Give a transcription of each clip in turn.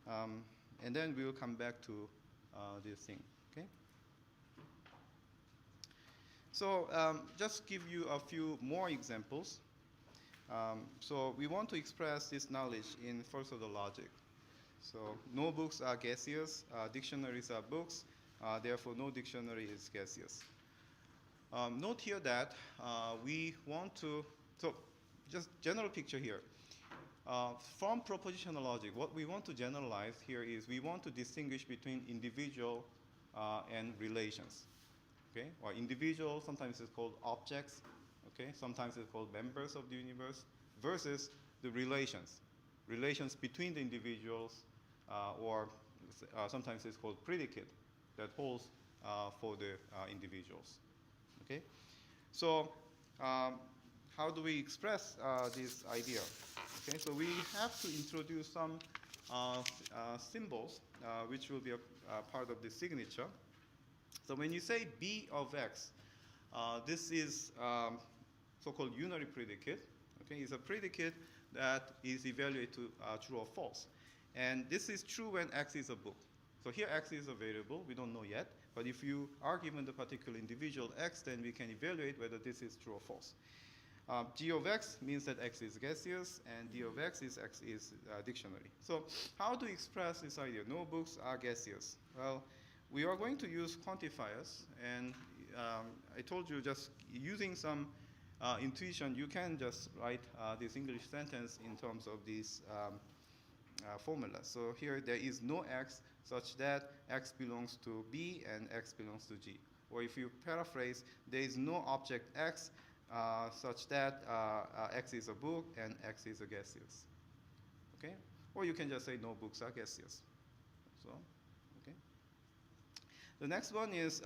And then we will come back to this thing. Okay. So just give you a few more examples. So we want to express this knowledge in first order logic. So no books are gaseous, dictionaries are books, therefore no dictionary is gaseous. Note here that we want to, so just general picture here. From propositional logic, what we want to generalize here is we want to distinguish between individual and relations. Okay? Or individual, sometimes it's called objects, okay? Sometimes it's called members of the universe, versus the relations. Relations between the individuals, or sometimes it's called predicate that holds for the individuals. Okay? So how do we express this idea? Okay, so we have to introduce some symbols which will be a part of the signature. So when you say B of X, this is so-called unary predicate. Okay, it's a predicate that is evaluated to true or false. And this is true when X is a book. So here X is a variable, we don't know yet. But if you are given the particular individual X, then we can evaluate whether this is true or false. G of X means that X is gaseous, and D of X is dictionary. So how do we express this idea? No books are gaseous. Well, we are going to use quantifiers, and I told you just using some intuition, you can just write this English sentence in terms of these formulas. So here there is no X such that X belongs to B and X belongs to G. Or if you paraphrase, there is no object X such that X is a book and X is a gaseous. Okay? Or you can just say no books are gaseous. So, okay. The next one is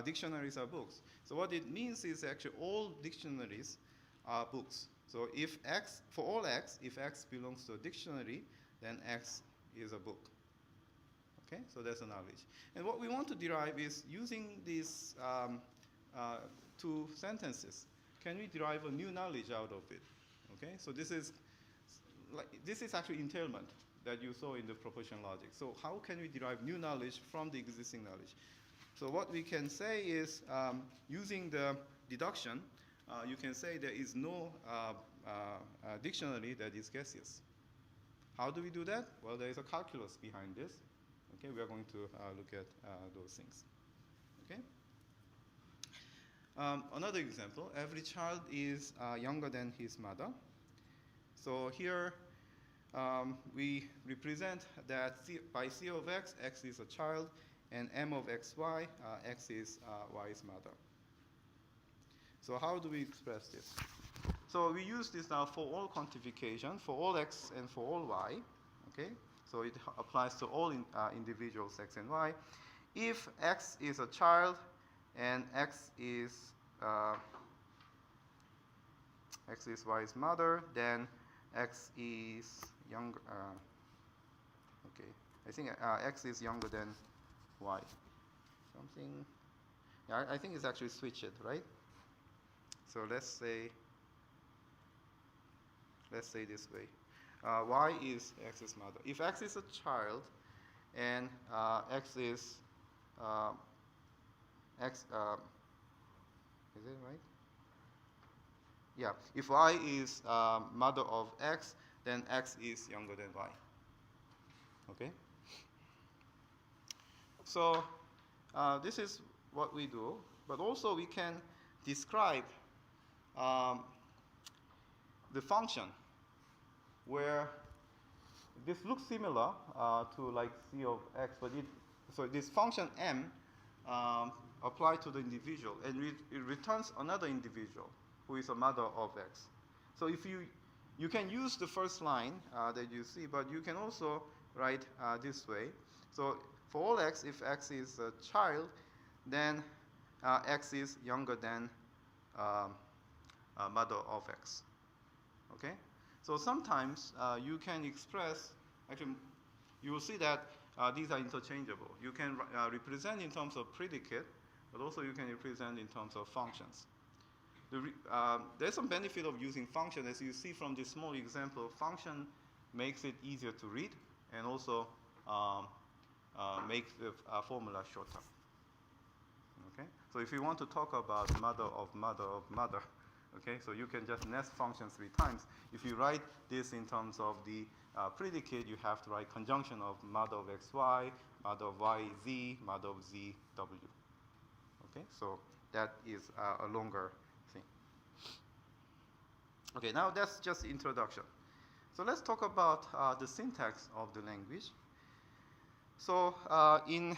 dictionaries are books. So what it means is actually all dictionaries are books. So if X, for all X, if X belongs to a dictionary, then X is a book. Okay, so that's a knowledge. And what we want to derive is using these two sentences. Can we derive a new knowledge out of it? Okay, so this is actually entailment that you saw in the propositional logic. So how can we derive new knowledge from the existing knowledge? So what we can say is using the deduction, you can say there is no dictionary that is gaseous. How do we do that? Well, there is a calculus behind this. Okay, we are going to look at those things. Okay. Another example, every child is younger than his mother. So here we represent that by C of X, X is a child, and M of XY, X is Y's mother. So how do we express this? So we use this now for all quantification, for all X and for all Y. Okay, so it applies to all individuals X and Y. If X is a child and X is Y's mother, then X is younger. Okay, I think X is younger than Y. Something. Yeah, I think it's actually switched, right? So let's say this way. Y is X's mother. If X is a child and X is X, is it right? Yeah. If Y is mother of X, then X is younger than Y. Okay. So this is what we do, but also we can describe the function where this looks similar to like C of X, but so this function M applied to the individual, and it returns another individual who is a mother of X. So if you can use the first line that you see, but you can also write this way. So for all X, if X is a child, then X is younger than mother of X. Okay? So sometimes you can express, actually, you will see that these are interchangeable. You can represent in terms of predicate, but also you can represent in terms of functions. There's some benefit of using function. As you see from this small example, function makes it easier to read, and also um, make the formula shorter. Okay? So if you want to talk about mother of mother of mother, okay, so you can just nest function 3 times. If you write this in terms of the predicate, you have to write conjunction of mother of xy, mother of yz, mother of zw. Okay, so that is a longer thing. Okay, now that's just introduction. So let's talk about the syntax of the language. So in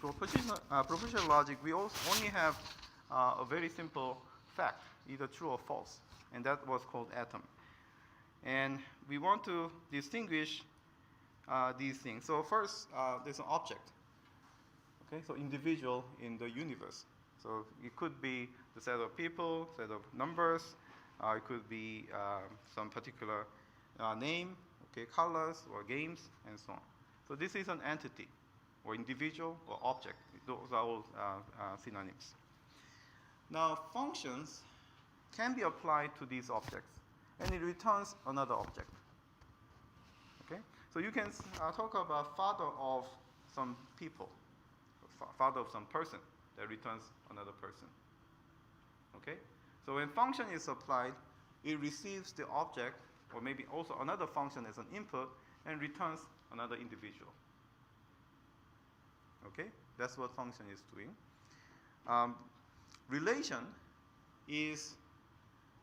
propositional logic, we only have a very simple fact, either true or false, and that was called atom. And we want to distinguish these things. So first, there's an object. Okay, so individual in the universe. So it could be the set of people, set of numbers. It could be some particular name, okay, colors or games, and so on. So this is an entity, or individual, or object. Those are all synonyms. Now, functions can be applied to these objects, and it returns another object. Okay? So you can talk about father of some people, father of some person, that returns another person. Okay? So when function is applied, it receives the object, or maybe also another function as an input, and returns another individual. Okay? That's what function is doing. Relation is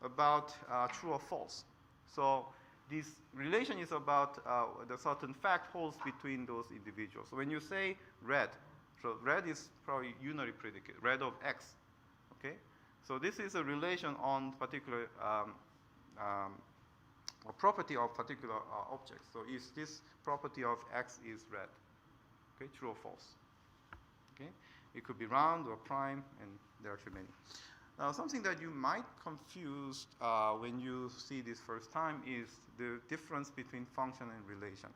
about true or false. So this relation is about the certain fact holds between those individuals. So when you say red, so red is probably unary predicate, red of x. Okay? So this is a relation on particular a property of particular object. So is this property of x is red? Okay, true or false? Okay, it could be round or prime, and there are actually many. Now, something that you might confuse when you see this first time is the difference between function and relation.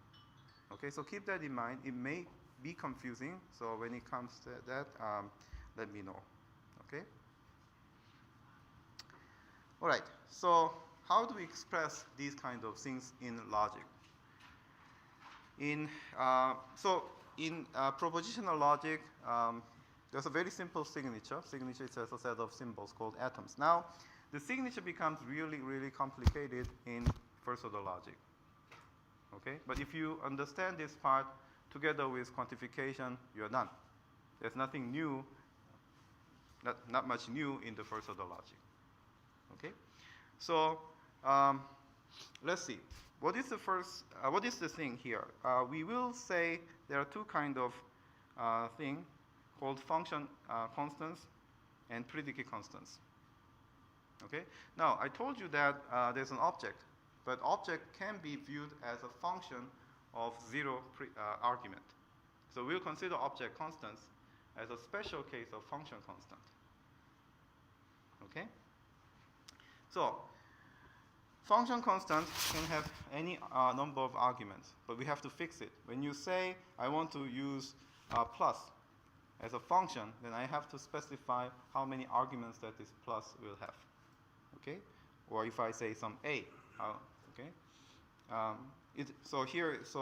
Okay, so keep that in mind. It may be confusing, so when it comes to that, let me know. Okay. All right. So how do we express these kind of things in logic? In propositional logic, there's a very simple signature. Signature is a set of symbols called atoms. Now, the signature becomes really, really complicated in first-order logic. Okay? But if you understand this part together with quantification, you're done. There's nothing new, not much new in the first-order logic. Okay? So let's see. What is the first? What is the thing here? We will say there are two kind of thing called function constants and predicate constants. Okay. Now I told you that there's an object, but object can be viewed as a function of zero argument. So we'll consider object constants as a special case of function constant. Okay. So function constant can have any number of arguments, but we have to fix it. When you say, I want to use plus as a function, then I have to specify how many arguments that this plus will have. Okay? Or if I say some a, okay? So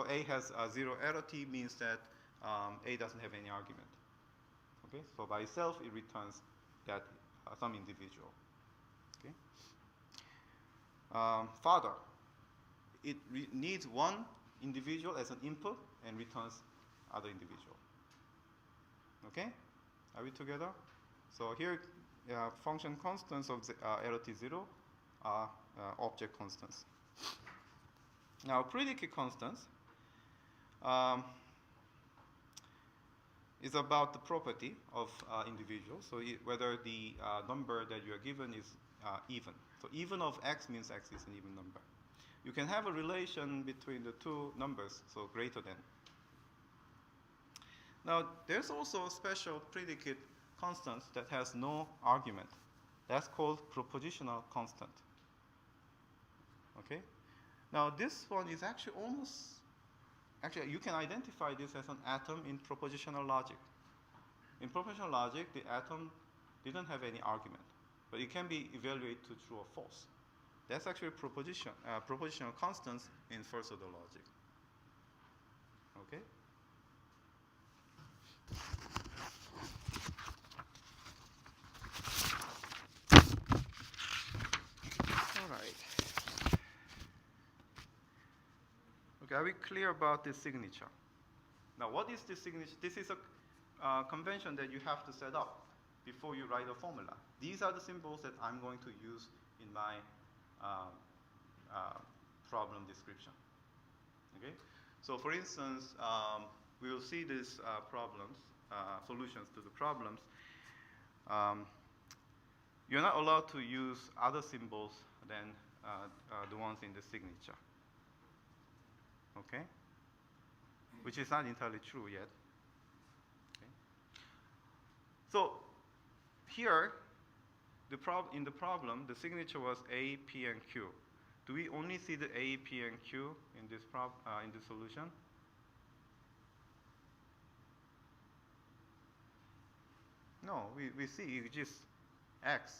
a has zero error, t means that a doesn't have any argument. Okay? So by itself, it returns that some individual. Okay? Father, it needs one individual as an input and returns other individual. Okay, are we together? So here, function constants of LT0 are object constants. Now, predicate constants is about the property of individuals. So whether the number that you are given is even. So even of x means x is an even number. You can have a relation between the two numbers, so greater than. Now, there's also a special predicate constant that has no argument. That's called propositional constant. Okay? Now, this one is actually actually, you can identify this as an atom in propositional logic. In propositional logic, the atom didn't have any argument, but it can be evaluated to true or false. That's actually propositional constants in first-order logic. Okay? All right. Okay, are we clear about this signature? Now, what is this signature? This is a convention that you have to set up before you write a formula. These are the symbols that I'm going to use in my problem description. Okay? So, for instance, we will see these problems, solutions to the problems. You're not allowed to use other symbols than the ones in the signature. Okay? Which is not entirely true yet. Okay? So here, in the problem, the signature was A, P, and Q. Do we only see the A, P, and Q in this solution? No, we see just X,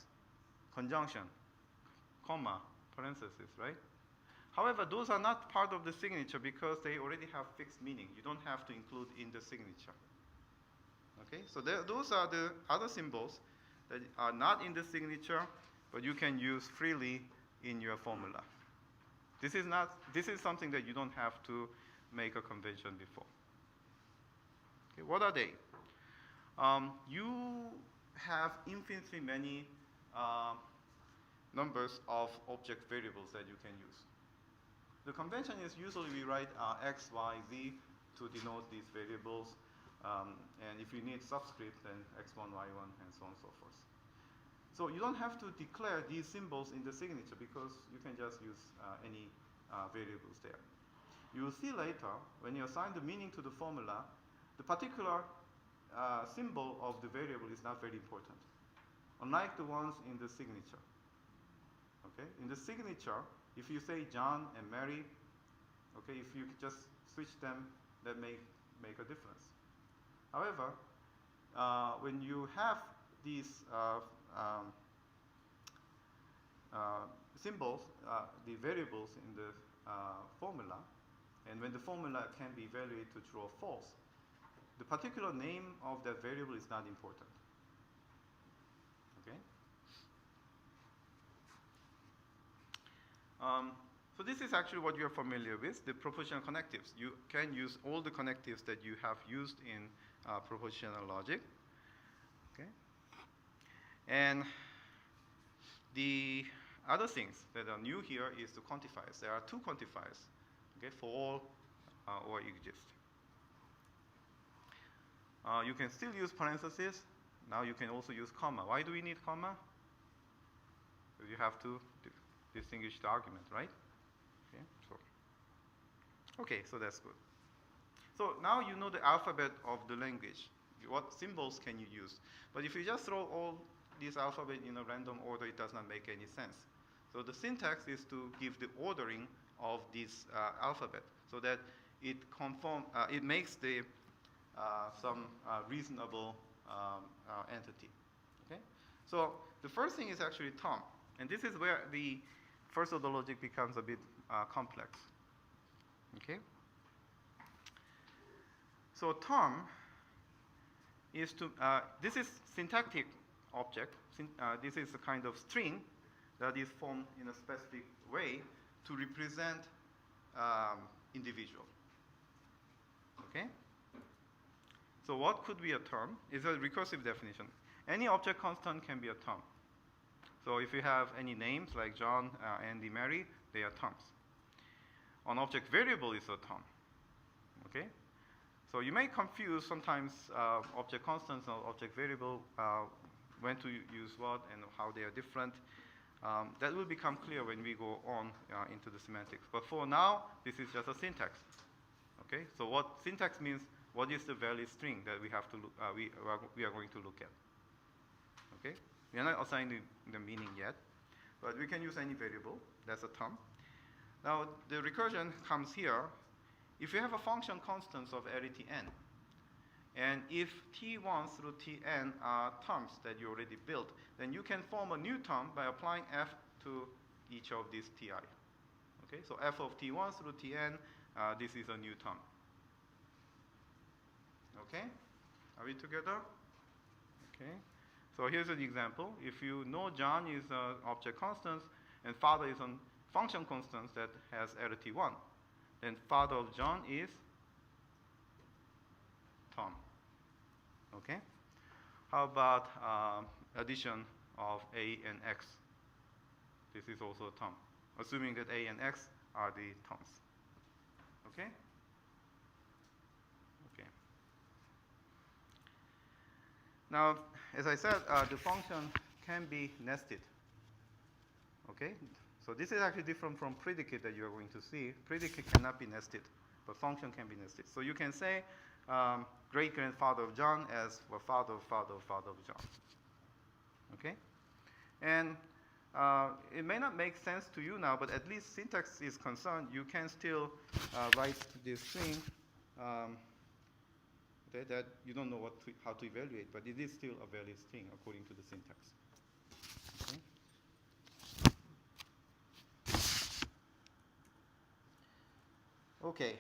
conjunction, comma, parenthesis, right? However, those are not part of the signature because they already have fixed meaning. You don't have to include in the signature. Okay, so those are the other symbols that are not in the signature, but you can use freely in your formula. This is something that you don't have to make a convention before. Okay, what are they? You have infinitely many numbers of object variables that you can use. The convention is usually we write x, y, z to denote these variables. And if you need subscript, then x1, y1, and so on and so forth. So you don't have to declare these symbols in the signature because you can just use any variables there. You will see later, when you assign the meaning to the formula, the particular symbol of the variable is not very important, unlike the ones in the signature. Okay? In the signature, if you say John and Mary, okay, if you just switch them, that may make a difference. However, when you have these symbols, the variables in the formula, and when the formula can be evaluated to true or false, the particular name of that variable is not important. Okay? So this is actually what you're familiar with, the propositional connectives. You can use all the connectives that you have used in propositional logic. Okay? And the other things that are new here is the quantifiers. There are two quantifiers, okay, for all or exist. You can still use parentheses. Now you can also use comma. Why do we need comma? Because you have to distinguish the argument, right? Okay, so that's good. So now you know the alphabet of the language. What symbols can you use? But if you just throw all these alphabet in a random order, it does not make any sense. So the syntax is to give the ordering of this alphabet so that it makes the some reasonable entity. Okay? So the first thing is actually Tom, and this is where the first order logic becomes a bit complex. Okay? So Tom is this is syntactic object. This is a kind of string that is formed in a specific way to represent individual. Okay? So what could be a term? It's a recursive definition. Any object constant can be a term. So if you have any names like John, Andy, Mary, they are terms. An object variable is a term. Okay? So you may confuse sometimes object constants and object variable, when to use what and how they are different. That will become clear when we go on into the semantics. But for now, this is just a syntax. Okay? So what syntax means, what is the valid string that we have to look, we are going to look at. Okay? We are not assigning the meaning yet, but we can use any variable. That's a term. Now, the recursion comes here. If you have a function constants of arity n, and if t1 through tn are terms that you already built, then you can form a new term by applying f to each of these ti. Okay, so f of t1 through tn, this is a new term. Okay? Are we together? Okay. So here's an example. If you know John is an object constant and father is a function constant that has additive 1, then father of John is Tom. Okay? How about addition of A and X? This is also Tom, assuming that A and X are the Toms. Okay? Okay. Now, as I said, the function can be nested. Okay? So this is actually different from predicate that you're going to see. Predicate cannot be nested, but function can be nested. So you can say great-grandfather of John as well, father of father of father of John. Okay? And it may not make sense to you now, but at least syntax is concerned, you can still write this thing that you don't know how to evaluate, but it is still a valid thing according to the syntax. Okay.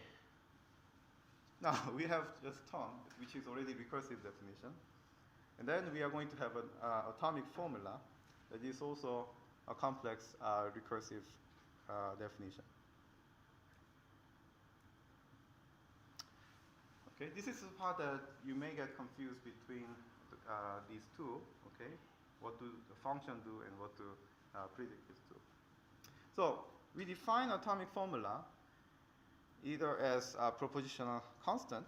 Now we have just Tom, which is already recursive definition. And then we are going to have an atomic formula that is also a complex recursive definition. Okay, this is the part that you may get confused between these two. Okay, what do the function do and what do predicates do? So we define atomic formula either as a propositional constant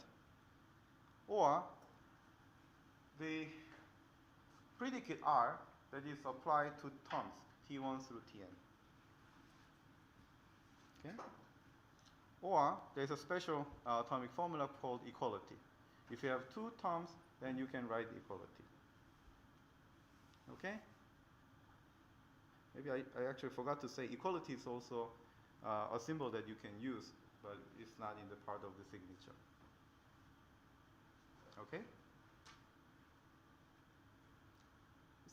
or the predicate R that is applied to terms T1 through Tn. Okay? Or there's a special atomic formula called equality. If you have two terms, then you can write equality. Okay? Maybe I actually forgot to say equality is also a symbol that you can use, but it's not in the part of the signature. Okay?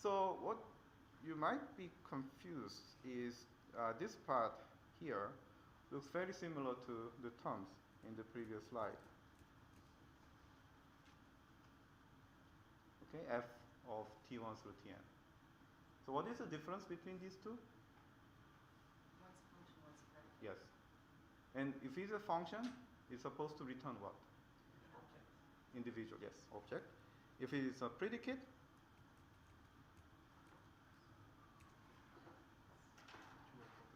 So what you might be confused is this part here looks very similar to the terms in the previous slide. Okay, f of T1 through Tn. So what is the difference between these two? One's a function, one's a predicate. Yes. And if it's a function, it's supposed to return what? Object. Individual, yes, object. If it is a predicate,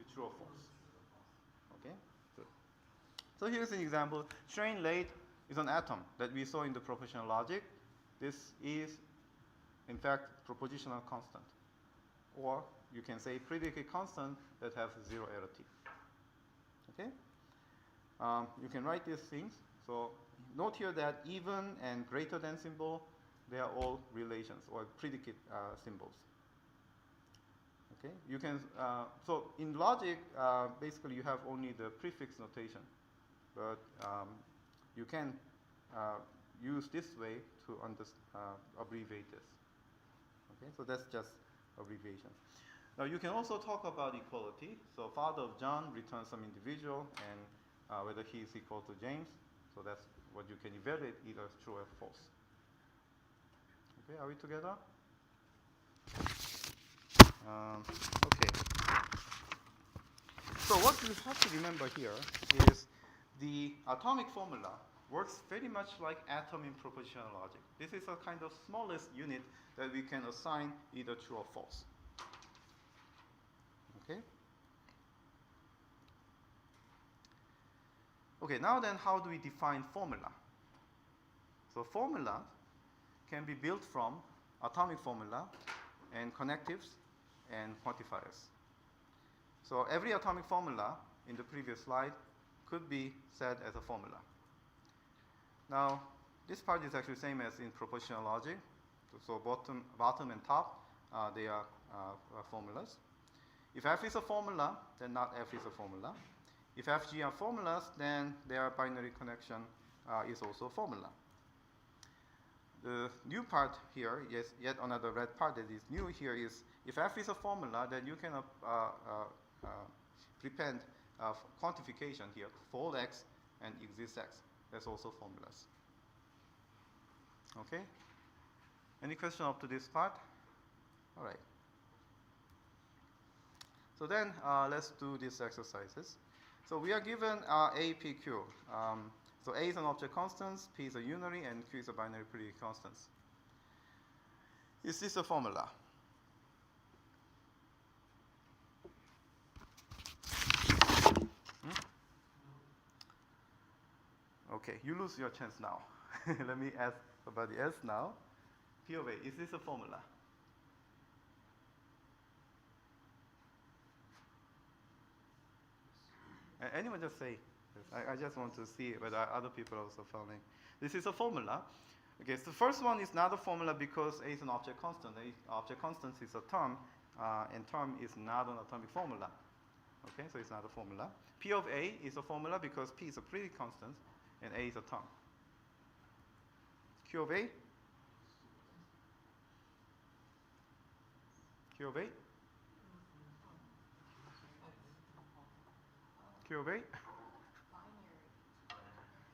it's true or false. Okay, good. So here's an example. Strain rate is an atom that we saw in the propositional logic. This is, in fact, propositional constant. Or you can say predicate constant that has zero additive. Okay? You can write these things. So note here that even and greater than symbol, they are all relations or predicate symbols. Okay? You can, so in logic, basically you have only the prefix notation. But you can use this way to abbreviate this. Okay? So that's just abbreviation. Now you can also talk about equality. So father of John returns some individual and whether he is equal to James. So that's what you can evaluate, either true or false. Okay, are we together? Okay. So what you have to remember here is the atomic formula works very much like atom in propositional logic. This is a kind of smallest unit that we can assign either true or false. Okay? Okay, now then how do we define formula? So formula can be built from atomic formula and connectives and quantifiers. So every atomic formula in the previous slide could be said as a formula. Now, this part is actually the same as in propositional logic. So bottom and top, they are formulas. If f is a formula, then not f is a formula. If fg are formulas, then their binary connection is also a formula. The new part here, yes, yet another red part that is new here is if f is a formula, then you can prepend quantification here, fold x and exist x. That's also formulas. Okay? Any question up to this part? All right. So then let's do these exercises. So we are given A, P, Q. So A is an object constant, P is a unary, and Q is a binary periodic constant. Is this a formula? Okay, you lose your chance now. Let me ask somebody else now. P of A, is this a formula? Anyone just say? I just want to see whether other people are also following. This is a formula. Okay, so the first one is not a formula because A is an object constant. Object constant is a term, and term is not an atomic formula. Okay, so it's not a formula. P of A is a formula because P is a periodic constant, and A is a term. Q of A? Q of A? Q of A?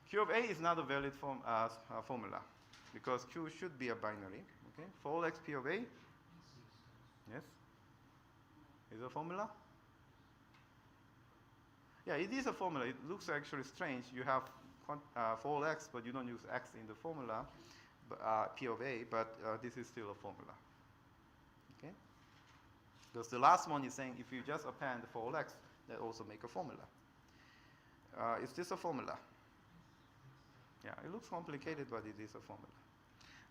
Q of A is not a valid formula because Q should be a binary. Okay, for all x P of A? Yes? Is it a formula? Yeah, it is a formula. It looks actually strange. You have for all x, but you don't use x in the formula, P of A, but this is still a formula. Okay? Because the last one is saying if you just append for all x, that also make a formula. Is this a formula? Yeah, it looks complicated, but it is a formula.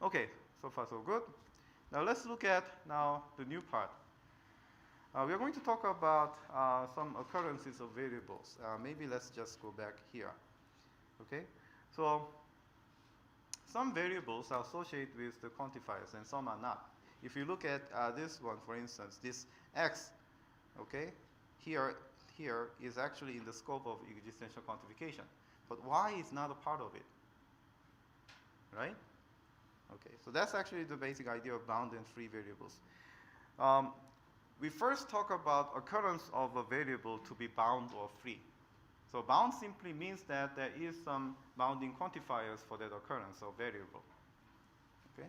Okay, so far so good. Now let's look at now the new part. We are going to talk about some occurrences of variables. Maybe let's just go back here. Okay, so some variables are associated with the quantifiers and some are not. If you look at this one, for instance, this x, okay, here is actually in the scope of existential quantification, but y is not a part of it, right? Okay, so that's actually the basic idea of bound and free variables. We first talk about occurrence of a variable to be bound or free. So bound simply means that there is some bounding quantifiers for that occurrence or variable. Okay?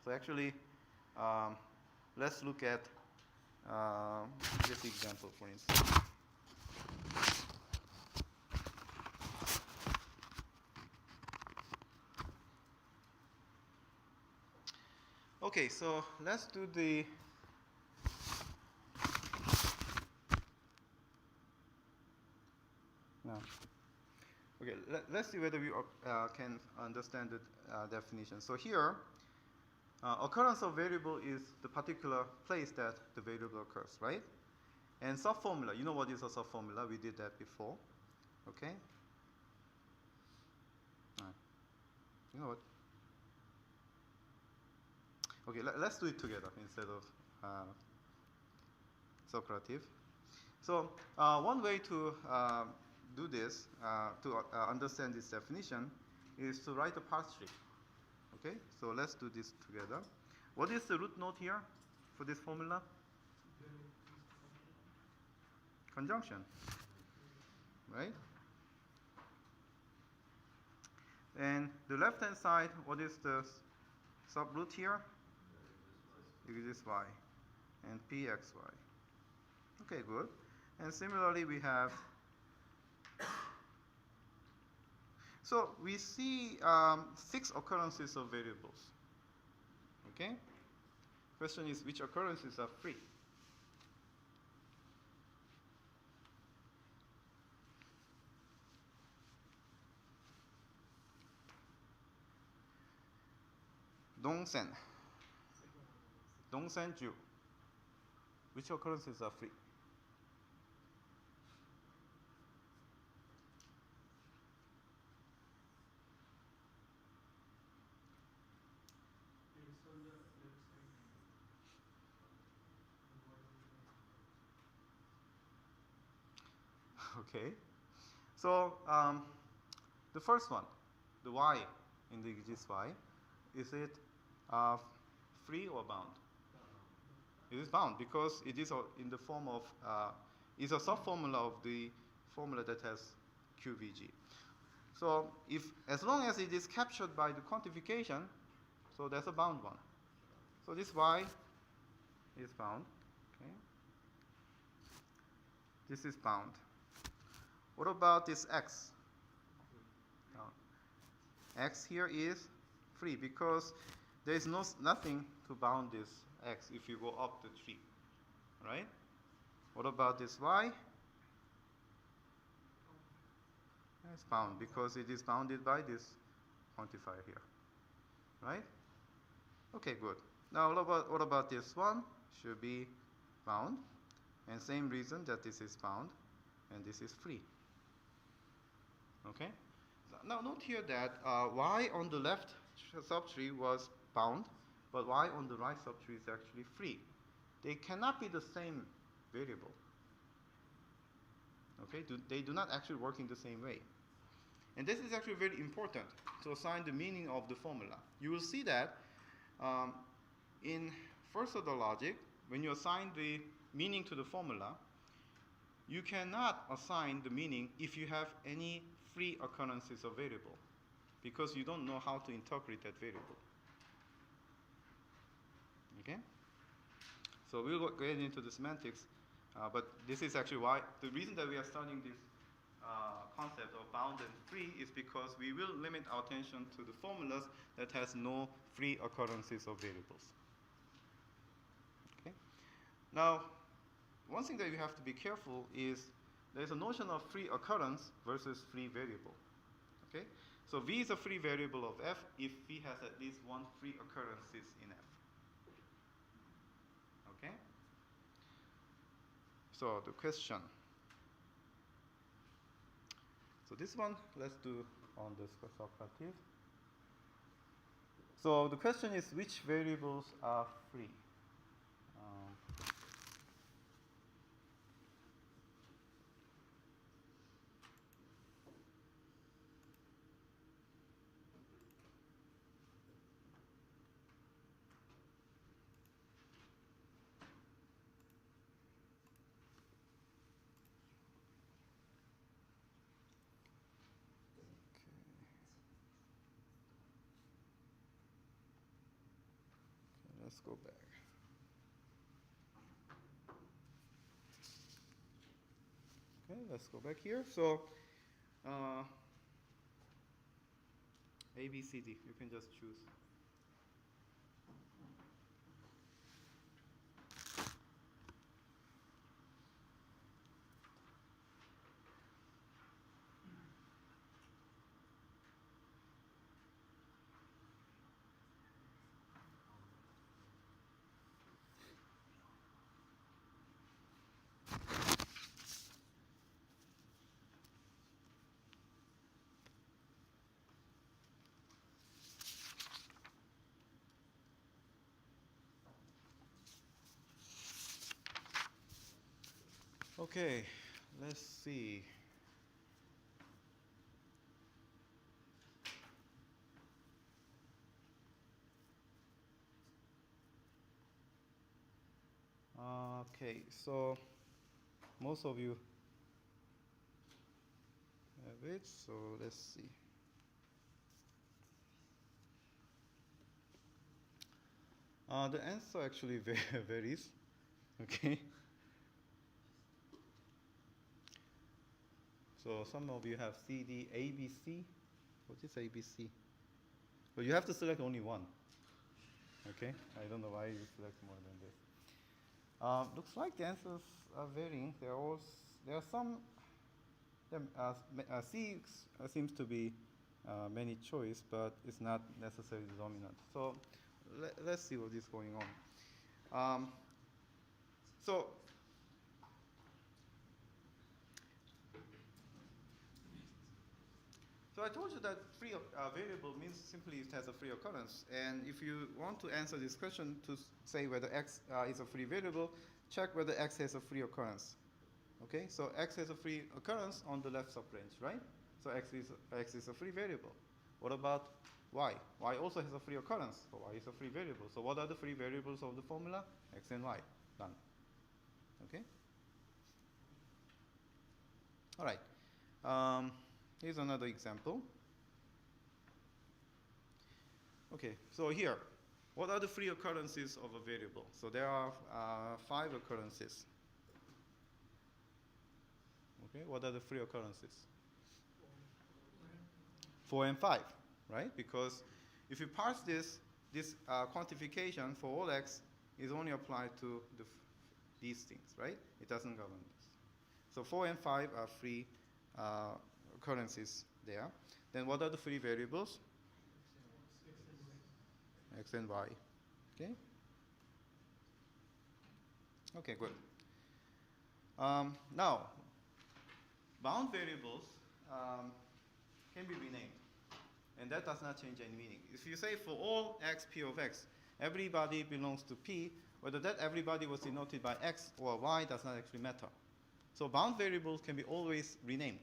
So actually, let's look at this example, for instance. Okay, so let's do the okay, let's see whether we can understand the definition. So here, occurrence of variable is the particular place that the variable occurs, right? And subformula, you know what is a subformula? We did that before, okay? You know what? Okay, let's do it together instead of Socrative. So one way to do this, to understand this definition, is to write a path tree. Okay, so let's do this together. What is the root node here for this formula? Conjunction, right? And the left-hand side, what is the subroot here? Exists y and pxy. Okay, good. And similarly, we have. So we see 6 occurrences of variables. Okay. Question is, which occurrences are free? Dongsen. Dongsen-ju. Which occurrences are free? Okay. So the first one, the y in the exists y, is it free or bound? It is bound because it is in the form of, is a subformula of the formula that has QVG. So as long as it is captured by the quantification, so that's a bound one. So this y is bound. Okay. This is bound. What about this x? X here is free because there is nothing to bound this x if you go up the tree, right? What about this y? It's bound because it is bounded by this quantifier here, right? Okay, good. Now what about this one? Should be bound, and same reason that this is bound and this is free. Okay. Now note here that y on the left subtree was bound, but y on the right subtree is actually free. They cannot be the same variable. Okay, they do not actually work in the same way. And this is actually very important to assign the meaning of the formula. You will see that in first order logic, when you assign the meaning to the formula, you cannot assign the meaning if you have any free occurrences of variable, because you don't know how to interpret that variable. Okay? So we'll get into the semantics, but this is actually why the reason that we are studying this concept of bound and free is because we will limit our attention to the formulas that has no free occurrences of variables. Okay? Now, one thing that you have to be careful is there's a notion of free occurrence versus free variable. Okay? So V is a free variable of F if V has at least one free occurrences in F. Okay? So the question. So this one, let's do on the subtractive. So the question is, which variables are free? Let's go back. Okay, let's go back here. So, A, B, C, D. You can just choose. Okay, let's see. Okay, so most of you have it, so let's see. The answer actually varies. Okay. So some of you have C, D, A, B, C. What is A, B, C? But you have to select only one. Okay. I don't know why you select more than this. Looks like the answers are varying. There are some. C seems to be many choice, but it's not necessarily dominant. So let's see what is going on. So I told you that free variable means simply it has a free occurrence. And if you want to answer this question to say whether x is a free variable, check whether x has a free occurrence. Okay, so x has a free occurrence on the left subrange, right? So x is a free variable. What about y? Y also has a free occurrence, so y is a free variable. So what are the free variables of the formula? X and y. Done. Okay? All right. Here's another example. Okay, so here, what are the free occurrences of a variable? So there are 5 occurrences. Okay, what are the free occurrences? 4 and 5, right? Because if you parse this quantification for all x is only applied to these things, right? It doesn't govern this. So 4 and 5 are free occurrences there. Then what are the free variables? X and y. Okay? Okay, good. Now, bound variables can be renamed. And that does not change any meaning. If you say for all x, p of x, everybody belongs to p, whether that everybody was denoted by x or y does not actually matter. So bound variables can be always renamed,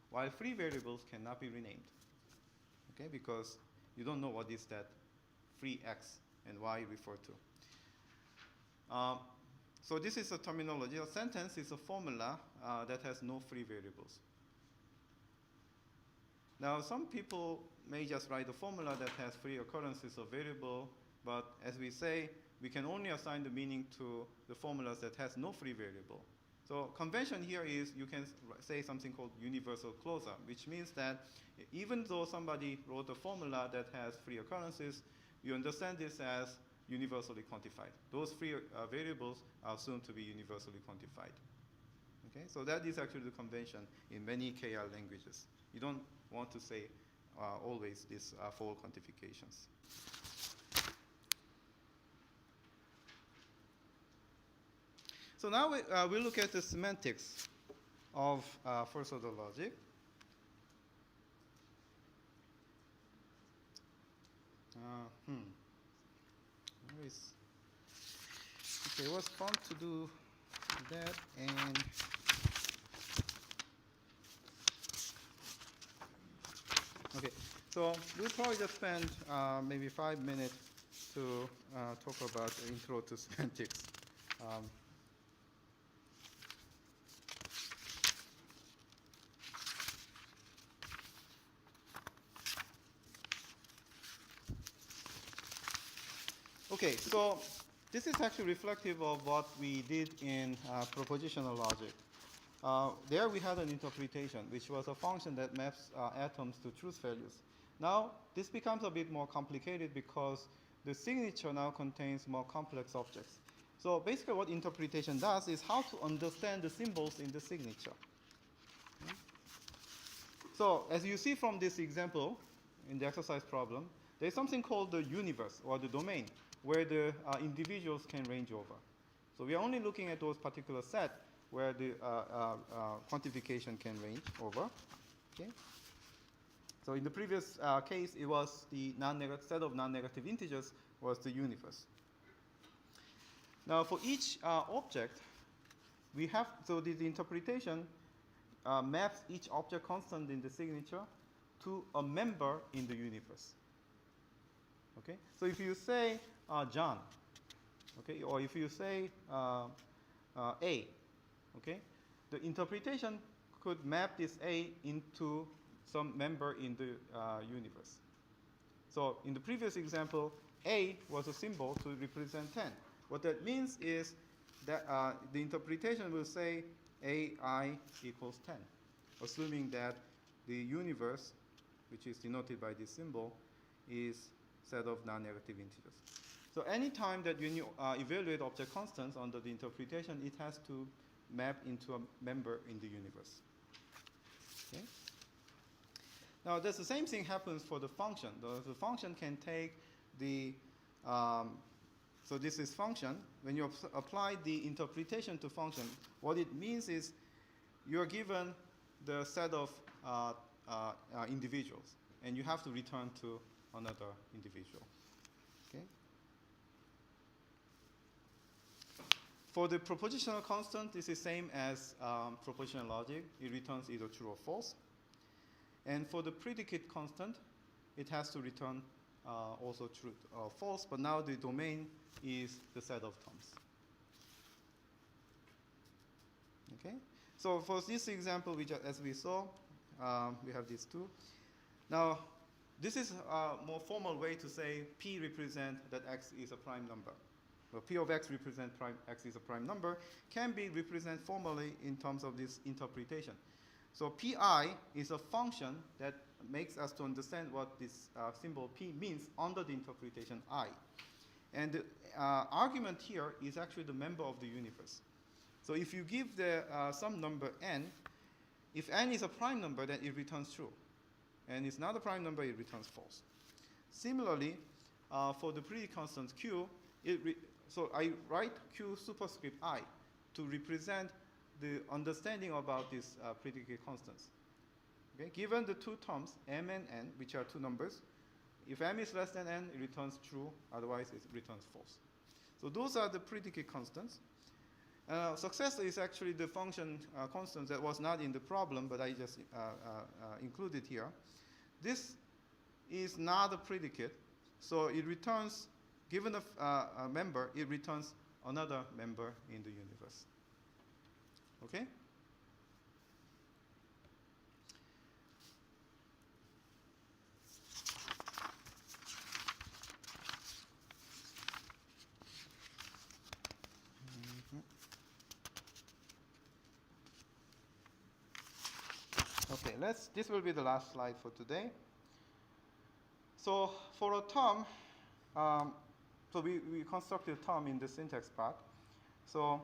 while free variables cannot be renamed. Okay, because you don't know what is that free x and y refer to. So this is a terminology. A sentence is a formula that has no free variables. Now, some people may just write a formula that has free occurrences of variable, but as we say, we can only assign the meaning to the formulas that has no free variable. So convention here is you can say something called universal closure, which means that even though somebody wrote a formula that has free occurrences, you understand this as universally quantified. Those free variables are assumed to be universally quantified. Okay, so that is actually the convention in many KR languages. You don't want to say always these full quantifications. So now we look at the semantics of first order logic. Where is? Okay, it was fun to do that, and okay, so we'll probably just spend maybe 5 minutes to talk about the intro to semantics. Okay, so this is actually reflective of what we did in propositional logic. There we had an interpretation, which was a function that maps atoms to truth values. Now, this becomes a bit more complicated because the signature now contains more complex objects. So basically what interpretation does is how to understand the symbols in the signature. So as you see from this example in the exercise problem, there's something called the universe or the domain, where the individuals can range over. So we are only looking at those particular set where the quantification can range over. Okay. So in the previous case, it was the set of non-negative integers was the universe. Now for each object, we have, so the interpretation maps each object constant in the signature to a member in the universe. Okay, so if you say John, okay, or if you say A, okay, the interpretation could map this A into some member in the universe. So in the previous example, A was a symbol to represent 10. What that means is that the interpretation will say AI equals 10, assuming that the universe, which is denoted by this symbol, is set of non-negative integers. So any time that when you evaluate object constants under the interpretation, it has to map into a member in the universe. Okay? Now, the same thing happens for the function. The function can take the, so this is function. When you apply the interpretation to function, what it means is you're given the set of individuals, and you have to return to another individual. Okay? For the propositional constant, this is same as propositional logic. It returns either true or false. And for the predicate constant, it has to return also true or false, but now the domain is the set of terms. Okay? So for this example, as we saw, we have these two. Now, this is a more formal way to say P represent that X is a prime number. Well, P of X represent X is a prime number can be represented formally in terms of this interpretation. So Pi is a function that makes us to understand what this symbol P means under the interpretation I. And the argument here is actually the member of the universe. So if you give the some number n, if n is a prime number, then it returns true. And it's not a prime number, it returns false. Similarly, for the predicate constant q, so I write q superscript I to represent the understanding about these predicate constants. Okay? Given the two terms, m and n, which are two numbers, if m is less than n, it returns true, otherwise it returns false. So those are the predicate constants. Successor is actually the function constant that was not in the problem, but I just included here. This is not a predicate, so it returns, given a member, it returns another member in the universe. Okay? Okay, this will be the last slide for today. So for a term, so we constructed a term in the syntax part. So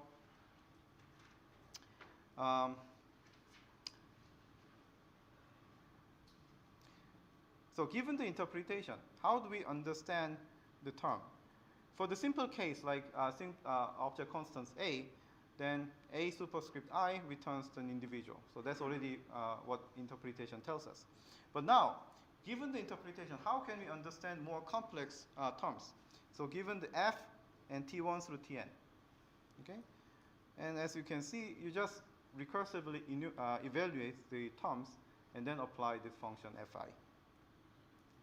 so given the interpretation, how do we understand the term? For the simple case, like object constants A, then A superscript I returns to an individual. So that's already what interpretation tells us. But now, given the interpretation, how can we understand more complex terms? So given the F and T1 through Tn, okay? And as you can see, you just recursively evaluate the terms and then apply this function Fi.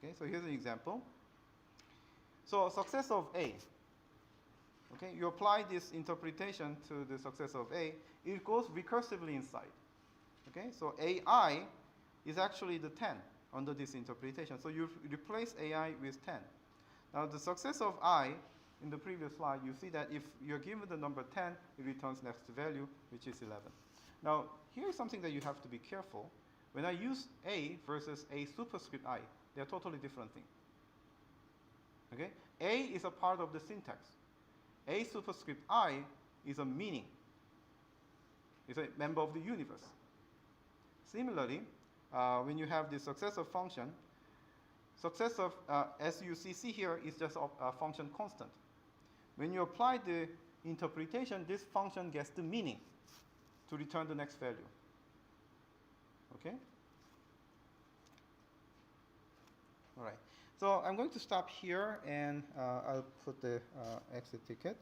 Okay, so here's an example. So success of A. Okay, you apply this interpretation to the success of A, it goes recursively inside. Okay, so AI is actually the 10 under this interpretation. So you replace AI with 10. Now the success of I, in the previous slide, you see that if you're given the number 10, it returns next value, which is 11. Now, here's something that you have to be careful. When I use A versus A superscript I, they're totally different things. Okay? A is a part of the syntax. A superscript I is a meaning. It's a member of the universe. Similarly, when you have the successor function, successor, as you see here, is just a function constant. When you apply the interpretation, this function gets the meaning to return the next value. Okay? All right. So I'm going to stop here, and I'll put the exit ticket.